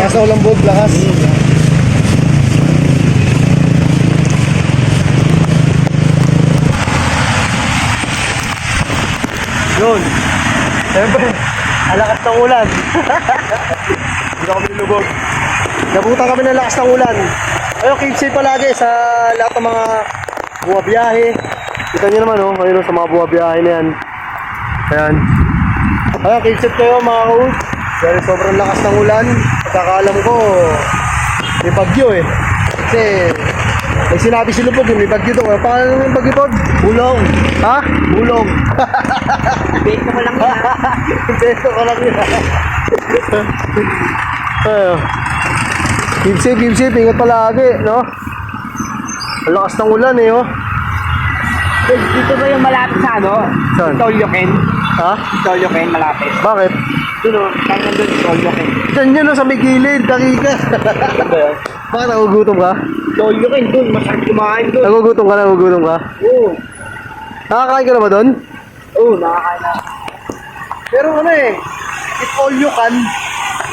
Lakas na ulang bolt, lakas. Yun. Siyempre, alakas ng ulan. Hindi na kami nilubog. Nabutan kami ng lakas ng ulan. Ayun, keep safe palagi sa lahat ng mga buwabiyahe. Kita nyo naman, oh, ayun sa mga buwabiyahe na yan. Ayan. Ayun, keep safe kayo mga kaud. Dahil sobrang lakas ng ulan. Pagkakaalam ko, may bagyo eh. Kasi, may sinabi si Lupog, may bagyo doon. Paano naman yung bagyo doon? Bulong. Ha? Bulong. Bento ko lang yan. Bento ko lang yan. Ayun. Keep safe, ingat palagi, no? Ang lakas ng ulan eh, oh. Dito ba yung malapit sa ano? Saan? Tolyoken. Ha? Tolyoken, malapit. Bakit? Doon o, saan nandun? Tolyoken. Diyan yun, oh, sa may gilid, dakika. Bakit nagugutom ka? Tolyoken, doon. Masarap kumain doon. Nagugutom ka? Oo. Nakakain ka na ba doon? Oo, nakakain na. Pero ano eh, if all you can.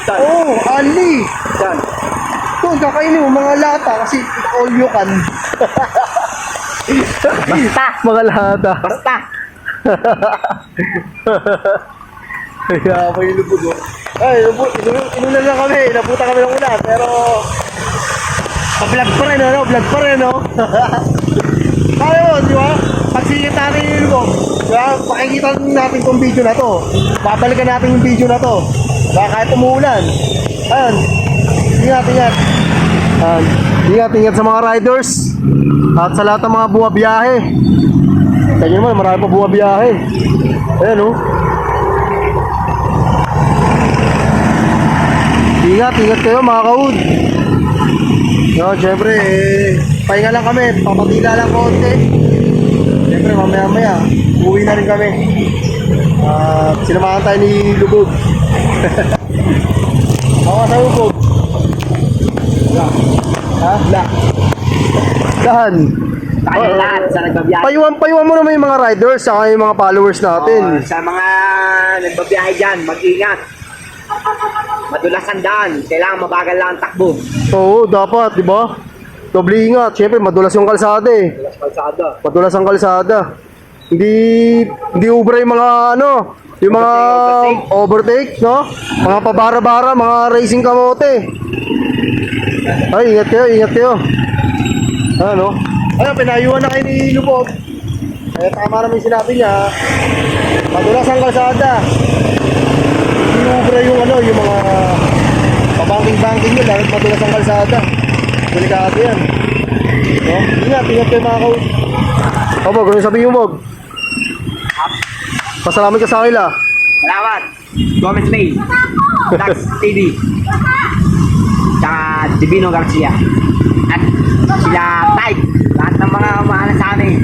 Saan? Oo, ali. Saan? Doon, kakainin mo mga lata kasi if all you can. Basta. Mga lata. Basta. Kaya ako yung lubog, oh. Ay, inulan lang kami, nabuta kami ng ulan, pero vlog pa rin, ano? Vlog pa rin, no? Tayo, di ba? Pagsingit natin yung lubog, diba? Pakikita natin itong video na to. Babalikan natin yung video na to. Baka kahit umuulan. Ayan. Ingat. Ayan. Ingat sa mga riders. At sa lahat ng mga buwabiyahe. Kaya nyo naman, marami pa buwabiyahe. Ayan, oh. Ingat kayo mga kaud. No, syempre, pahinga lang kami, papatila lang konti. Syempre, mamaya, uwi na rin kami. Sinamahan tayo ni Lubog. Ako sa Lubog. Ha? Saan? Tayo lahat sa nagbabiyahe. Payuhan mo naman yung mga riders saka yung mga followers natin. Sa mga nagbabiyahe dyan, mag-ingat. Madulas ang daan, kailangan mabagal lang ang takbo. Oo, dapat, di ba? Doble ingat. Siyempre, madulas yung kalsada eh. Kalsada. Madulas ang kalsada. Hindi ubra yung mga ano, yung mga overtake, no? Mga pabara-bara, mga racing kamote. Ay, ingat kayo. Ano? Ayun, pinayuhan na kayo ni Lubog. Kaya tama naman yung sinabi niya. Madulas ang kalsada. Hindi ubra yung ano, yung mga pabangking-bangking nyo dahil madulas ang kalsada. Delikado yan. No? Ingat kayo mga kaud. O Bog, ano sabihin mo, Bog? Pasalamat ka sa kanila. Salamat. Gomez Bay. Dax TV. Tsaka Divino Garcia. At sila Type. Lahat ng mga umahala sa amin.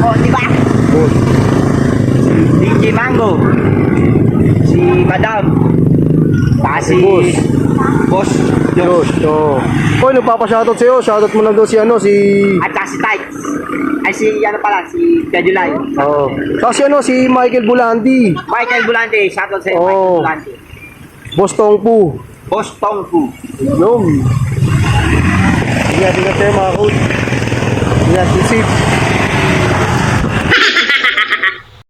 O, di ba? Good. DJ Mango. Si Madam. Tsaka si Boss Josh. Hoy, nagpapa-shoutout sa'yo. Shoutout mo na daw si ano, si... At saka si Type. Ay si ano pala, si Kajulay. Oo. Saka si ano, si Michael Bulandi. Michael Bulante. Shoutout sa'yo, Michael Oo. Bulante. Boss Tongpu. Boss Tongfu. Yung. Ingat kayo mga kaud. Ingat, safe.